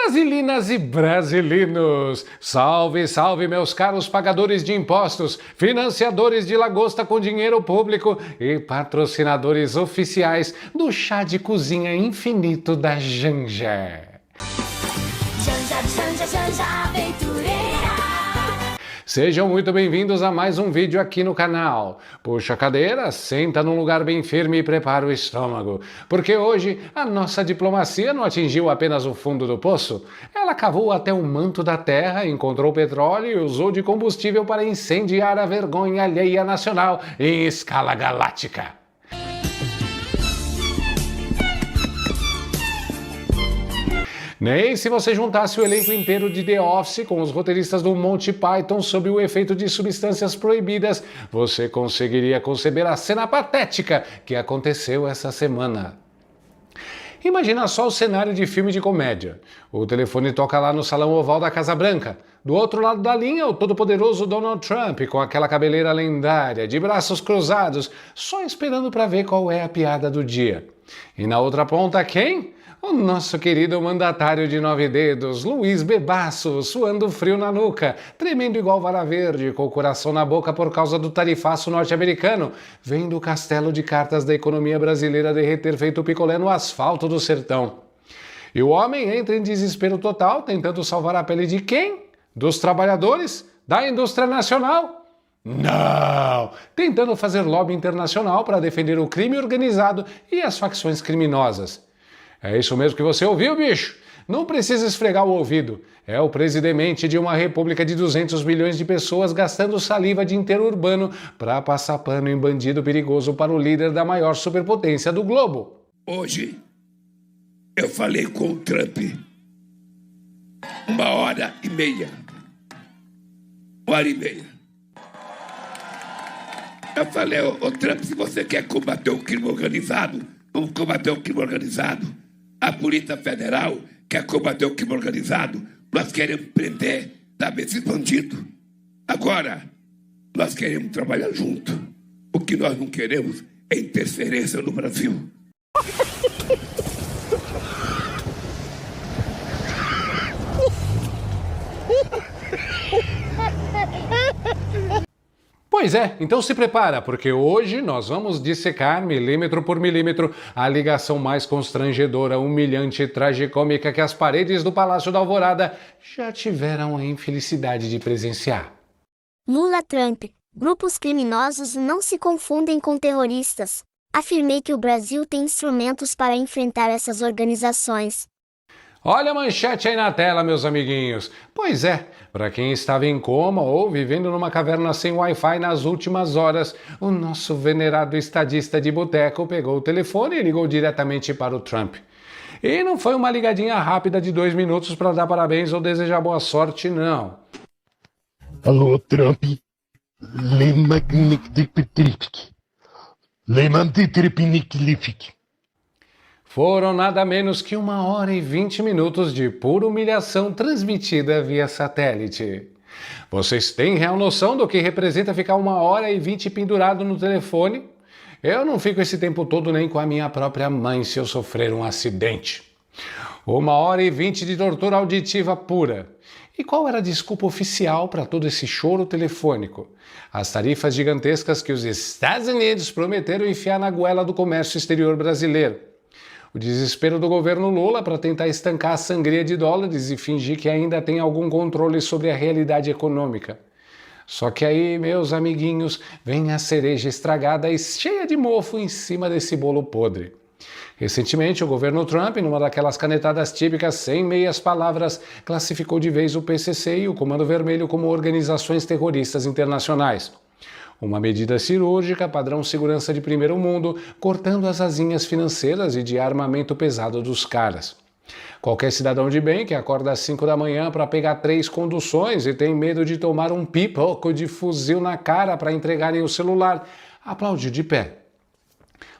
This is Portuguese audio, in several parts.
Brasilinas e brasileiros, salve, salve meus caros pagadores de impostos, financiadores de lagosta com dinheiro público e patrocinadores oficiais do chá de cozinha infinito da Janja. Janja Aventureira. Sejam muito bem-vindos a mais um vídeo aqui no canal. Puxa a cadeira, senta num lugar bem firme e prepara o estômago, porque hoje a nossa diplomacia não atingiu apenas o fundo do poço, ela cavou até o manto da terra, encontrou petróleo e usou de combustível para incendiar a vergonha alheia nacional em escala galáctica. Nem se você juntasse o elenco inteiro de The Office com os roteiristas do Monty Python sob o efeito de substâncias proibidas, você conseguiria conceber a cena patética que aconteceu essa semana. Imagina só o cenário de filme de comédia. O telefone toca lá no salão oval da Casa Branca. Do outro lado da linha, o todo-poderoso Donald Trump, com aquela cabeleira lendária, de braços cruzados, só esperando para ver qual é a piada do dia. E na outra ponta, quem? O nosso querido mandatário de 9 dedos, Luiz Bebasso, suando frio na nuca, tremendo igual vara verde, com o coração na boca por causa do tarifaço norte-americano, vendo o castelo de cartas da economia brasileira derreter feito picolé no asfalto do sertão. E o homem entra em desespero total, tentando salvar a pele de quem? Dos trabalhadores? Da indústria nacional? Não! Tentando fazer lobby internacional para defender o crime organizado e as facções criminosas. É isso mesmo que você ouviu, bicho? Não precisa esfregar o ouvido. É o presidente de uma república de 200 milhões de pessoas gastando saliva de interurbano para passar pano em bandido perigoso para o líder da maior superpotência do globo. Hoje, eu falei com o Trump 1h30. 1h30. Eu falei, ô Trump, se você quer combater o crime organizado, vamos combater o crime organizado. A Polícia Federal quer combater o crime organizado. Nós queremos prender, sabe, esses bandidos. Agora, nós queremos trabalhar junto. O que nós não queremos é interferência no Brasil. Pois é, então se prepara, porque hoje nós vamos dissecar milímetro por milímetro a ligação mais constrangedora, humilhante e tragicômica que as paredes do Palácio da Alvorada já tiveram a infelicidade de presenciar. Lula-Trump, grupos criminosos não se confundem com terroristas. Afirmei que o Brasil tem instrumentos para enfrentar essas organizações. Olha a manchete aí na tela, meus amiguinhos. Pois é, para quem estava em coma ou vivendo numa caverna sem Wi-Fi nas últimas horas, o nosso venerado estadista de boteco pegou o telefone e ligou diretamente para o Trump. E não foi uma ligadinha rápida de 2 minutos para dar parabéns ou desejar boa sorte, não. Alô, Trump. Foram nada menos que 1h20 de pura humilhação transmitida via satélite. Vocês têm real noção do que representa ficar 1h20 pendurado no telefone? Eu não fico esse tempo todo nem com a minha própria mãe se eu sofrer um acidente. 1h20 de tortura auditiva pura. E qual era a desculpa oficial para todo esse choro telefônico? As tarifas gigantescas que os Estados Unidos prometeram enfiar na goela do comércio exterior brasileiro. O desespero do governo Lula para tentar estancar a sangria de dólares e fingir que ainda tem algum controle sobre a realidade econômica. Só que aí, meus amiguinhos, vem a cereja estragada e cheia de mofo em cima desse bolo podre. Recentemente, o governo Trump, numa daquelas canetadas típicas sem meias palavras, classificou de vez o PCC e o Comando Vermelho como organizações terroristas internacionais. Uma medida cirúrgica, padrão segurança de primeiro mundo, cortando as asinhas financeiras e de armamento pesado dos caras. Qualquer cidadão de bem que acorda às 5 da manhã para pegar 3 conduções e tem medo de tomar um pipoco de fuzil na cara para entregarem o celular, aplaudiu de pé.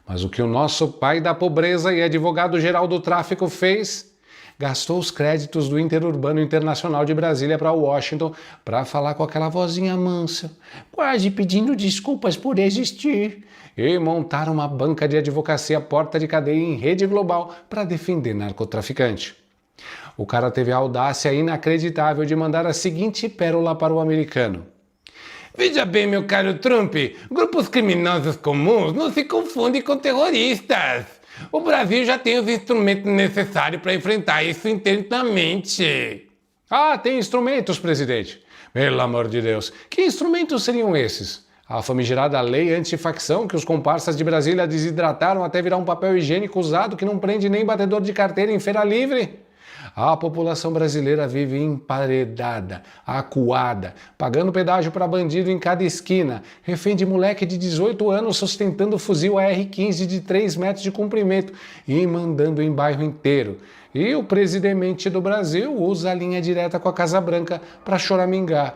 Mas o que o nosso pai da pobreza e advogado-geral do tráfico fez? Gastou os créditos do Interurbano Internacional de Brasília para Washington para falar com aquela vozinha mansa, quase pedindo desculpas por existir, e montar uma banca de advocacia porta de cadeia em rede global para defender narcotraficante. O cara teve a audácia inacreditável de mandar a seguinte pérola para o americano. Veja bem, meu caro Trump, grupos criminosos comuns não se confundem com terroristas. O Brasil já tem os instrumentos necessários para enfrentar isso internamente. Ah, tem instrumentos, presidente. Pelo amor de Deus, que instrumentos seriam esses? A famigerada lei antifacção que os comparsas de Brasília desidrataram até virar um papel higiênico usado que não prende nem batedor de carteira em feira livre? A população brasileira vive emparedada, acuada, pagando pedágio para bandido em cada esquina, refém de moleque de 18 anos sustentando fuzil AR-15 de 3 metros de comprimento e mandando em bairro inteiro. E o presidente do Brasil usa a linha direta com a Casa Branca para choramingar.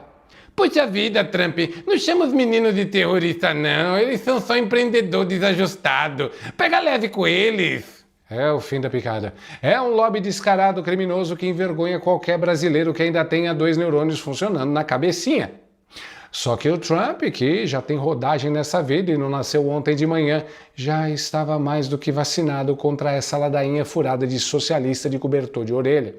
Puxa vida, Trump, não chama os meninos de terrorista não, eles são só empreendedor desajustado. Pega leve com eles. É o fim da picada. É um lobby descarado criminoso que envergonha qualquer brasileiro que ainda tenha 2 neurônios funcionando na cabecinha. Só que o Trump, que já tem rodagem nessa vida e não nasceu ontem de manhã, já estava mais do que vacinado contra essa ladainha furada de socialista de cobertor de orelha.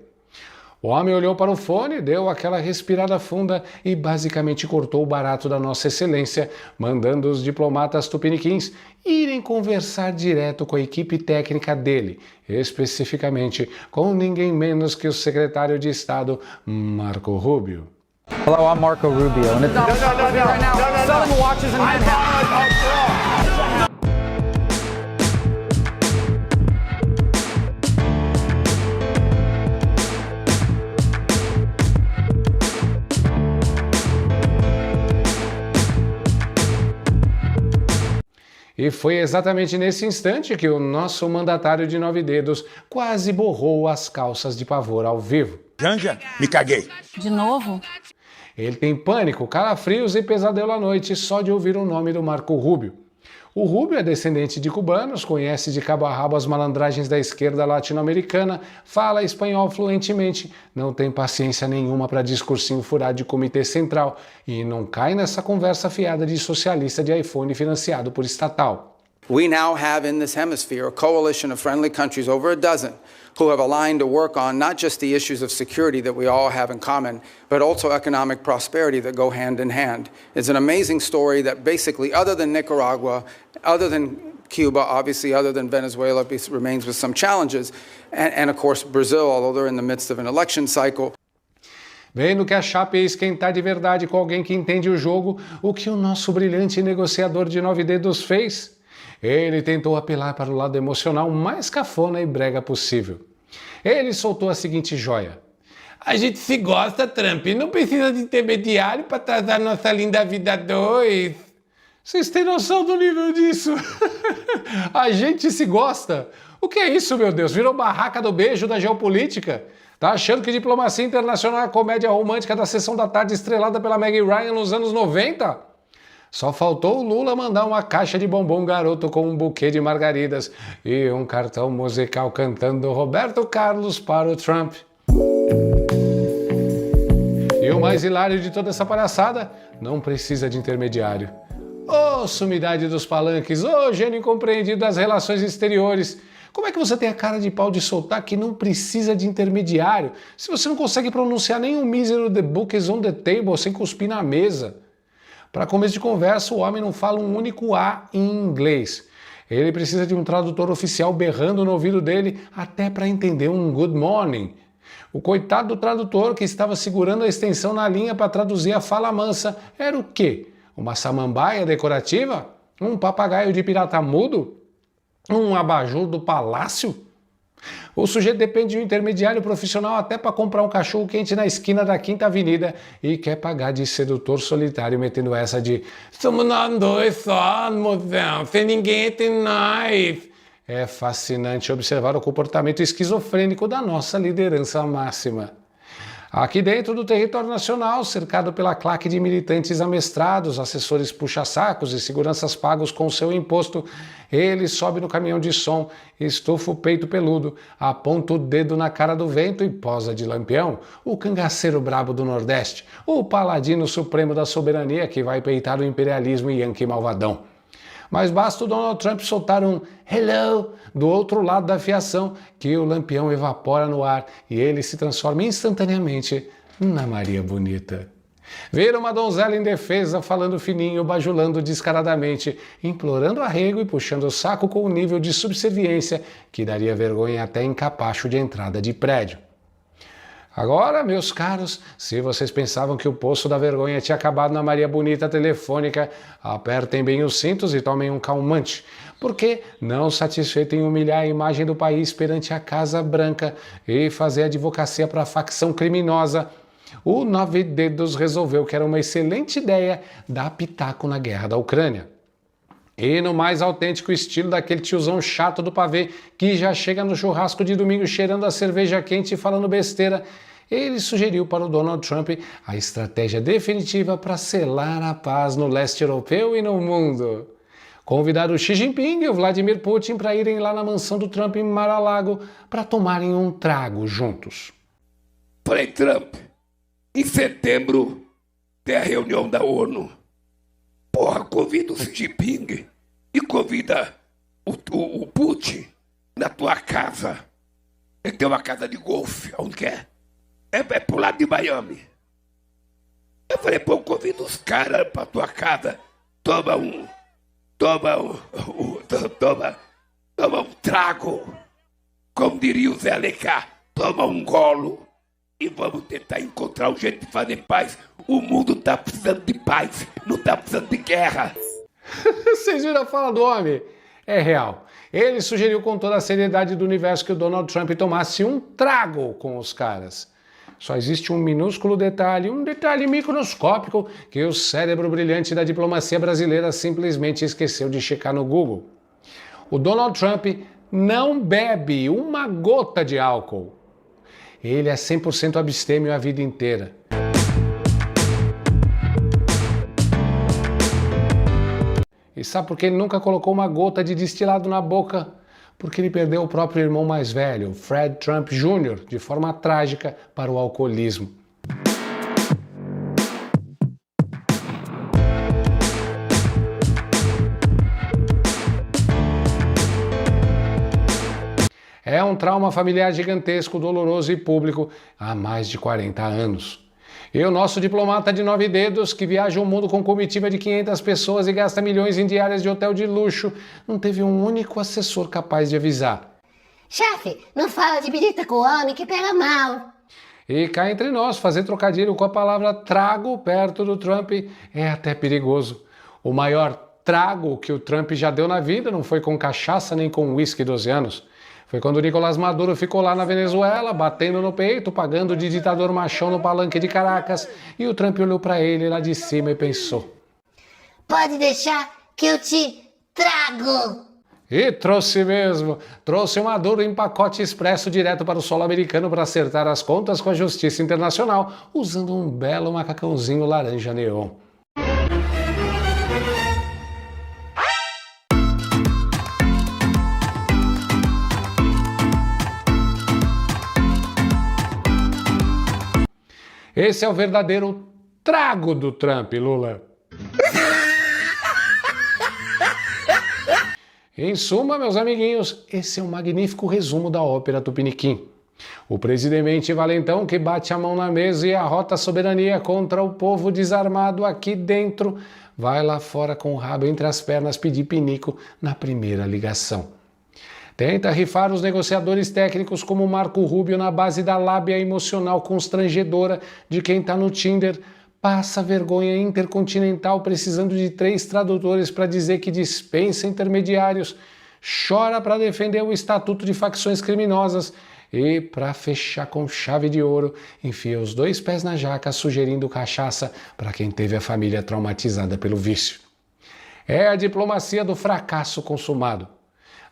O homem olhou para o fone, deu aquela respirada funda e basicamente cortou o barato da Nossa Excelência, mandando os diplomatas tupiniquins irem conversar direto com a equipe técnica dele, especificamente com ninguém menos que o secretário de Estado, Marco Rubio. Hello, I'm Marco Rubio, and it's right now selling watches in Manhattan. E foi exatamente nesse instante que o nosso mandatário de 9 dedos quase borrou as calças de pavor ao vivo. Janja, me caguei. De novo? Ele tem pânico, calafrios e pesadelo à noite só de ouvir o nome do Marco Rubio. O Rubio é descendente de cubanos, conhece de cabo a rabo as malandragens da esquerda latino-americana, fala espanhol fluentemente, não tem paciência nenhuma para discursinho furado de comitê central e não cai nessa conversa fiada de socialista de iPhone financiado por estatal. We now have in this hemisphere a coalition of friendly countries, over a dozen, who have aligned to work on not just the issues of security that we all have in common, but also economic prosperity that go hand in hand. It's an amazing story that basically, other than Nicaragua, other than Cuba, obviously other than Venezuela, remains with some challenges, and of course Brazil, although they're in the midst of an election cycle. Vendo que a chapa ia esquentar de verdade com alguém que entende o jogo, o que o nosso brilhante negociador de 9 dedos fez? Ele tentou apelar para o lado emocional mais cafona e brega possível. Ele soltou a seguinte joia. A gente se gosta, Trump, não precisa de intermediário para atrasar nossa linda vida a dois. Vocês têm noção do nível disso? A gente se gosta? O que é isso, meu Deus? Virou barraca do beijo da geopolítica? Tá achando que diplomacia internacional é a comédia romântica da sessão da tarde estrelada pela Meg Ryan nos anos 90? Só faltou o Lula mandar uma caixa de bombom garoto com um buquê de margaridas e um cartão musical cantando Roberto Carlos para o Trump. E o mais hilário de toda essa palhaçada, não precisa de intermediário. Ô sumidade dos palanques, ô gênio incompreendido das relações exteriores. Como é que você tem a cara de pau de soltar que não precisa de intermediário se você não consegue pronunciar nem o mísero The Book is on the Table sem cuspir na mesa? Para começo de conversa, o homem não fala um único A em inglês. Ele precisa de um tradutor oficial berrando no ouvido dele até para entender um good morning. O coitado do tradutor que estava segurando a extensão na linha para traduzir a fala mansa era o quê? Uma samambaia decorativa? Um papagaio de pirata mudo? Um abajur do palácio? O sujeito depende de um intermediário profissional até para comprar um cachorro quente na esquina da Quinta Avenida e quer pagar de sedutor solitário metendo essa de somos nós dois só, mozão, sem ninguém entre nós. É fascinante observar o comportamento esquizofrênico da nossa liderança máxima. Aqui dentro do território nacional, cercado pela claque de militantes amestrados, assessores puxa-sacos e seguranças pagos com seu imposto, ele sobe no caminhão de som, estufa o peito peludo, aponta o dedo na cara do vento e posa de lampião, o cangaceiro brabo do Nordeste, o paladino supremo da soberania que vai peitar o imperialismo yankee malvadão. Mas basta o Donald Trump soltar um hello do outro lado da fiação que o lampião evapora no ar e ele se transforma instantaneamente na Maria Bonita. Vira uma donzela indefesa, falando fininho, bajulando descaradamente, implorando arrego e puxando o saco com um nível de subserviência que daria vergonha até em capacho de entrada de prédio. Agora, meus caros, se vocês pensavam que o poço da vergonha tinha acabado na Maria Bonita telefônica, apertem bem os cintos e tomem um calmante, porque, não satisfeito em humilhar a imagem do país perante a Casa Branca e fazer advocacia para a facção criminosa, o Nove Dedos resolveu que era uma excelente ideia dar pitaco na guerra da Ucrânia. E no mais autêntico estilo daquele tiozão chato do pavê que já chega no churrasco de domingo cheirando a cerveja quente e falando besteira, ele sugeriu para o Donald Trump a estratégia definitiva para selar a paz no leste europeu e no mundo. Convidar o Xi Jinping e o Vladimir Putin para irem lá na mansão do Trump em Mar-a-Lago para tomarem um trago juntos. Falei, Trump, em setembro tem a reunião da ONU. Porra, convida o Xi Jinping e convida o Putin na tua casa. Ele tem uma casa de golfe, onde que é? É pro lado de Miami. Eu falei, pô, convida os caras pra tua casa. Toma um trago. Como diria o Zé Alencar, toma um golo. E vamos tentar encontrar um jeito de fazer paz. O mundo tá precisando de paz, não tá precisando de guerra. Vocês viram a fala do homem? É real. Ele sugeriu com toda a seriedade do universo que o Donald Trump tomasse um trago com os caras. Só existe um minúsculo detalhe, um detalhe microscópico, que o cérebro brilhante da diplomacia brasileira simplesmente esqueceu de checar no Google. O Donald Trump não bebe uma gota de álcool. Ele é 100% abstêmio a vida inteira. E sabe por que ele nunca colocou uma gota de destilado na boca? Porque ele perdeu o próprio irmão mais velho, Fred Trump Jr., de forma trágica para o alcoolismo. É um trauma familiar gigantesco, doloroso e público há mais de 40 anos. E o nosso diplomata de 9 dedos, que viaja o mundo com comitiva de 500 pessoas e gasta milhões em diárias de hotel de luxo, não teve um único assessor capaz de avisar. Chefe, não fala de birita com o homem que pega mal. E cá entre nós, fazer trocadilho com a palavra trago perto do Trump é até perigoso. O maior trago que o Trump já deu na vida não foi com cachaça nem com uísque 12 anos. Foi quando o Nicolás Maduro ficou lá na Venezuela, batendo no peito, pagando de ditador machão no palanque de Caracas, e o Trump olhou para ele lá de cima e pensou: pode deixar que eu te trago. E trouxe mesmo. Trouxe o Maduro em pacote expresso direto para o solo americano para acertar as contas com a justiça internacional, usando um belo macacãozinho laranja neon. Esse é o verdadeiro trago do Trump, Lula. Em suma, meus amiguinhos, esse é um magnífico resumo da ópera Tupiniquim. O presidente valentão que bate a mão na mesa e arrota a soberania contra o povo desarmado aqui dentro, vai lá fora com o rabo entre as pernas pedir pinico na primeira ligação. Tenta rifar os negociadores técnicos como Marco Rubio na base da lábia emocional constrangedora de quem está no Tinder, passa vergonha intercontinental precisando de 3 tradutores para dizer que dispensa intermediários, chora para defender o estatuto de facções criminosas e, para fechar com chave de ouro, enfia os 2 pés na jaca sugerindo cachaça para quem teve a família traumatizada pelo vício. É a diplomacia do fracasso consumado.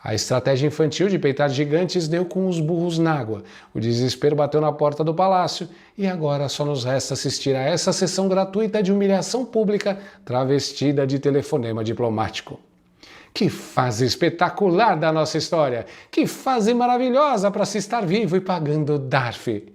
A estratégia infantil de peitar gigantes deu com os burros na água. O desespero bateu na porta do palácio e agora só nos resta assistir a essa sessão gratuita de humilhação pública travestida de telefonema diplomático. Que fase espetacular da nossa história! Que fase maravilhosa para se estar vivo e pagando DARF!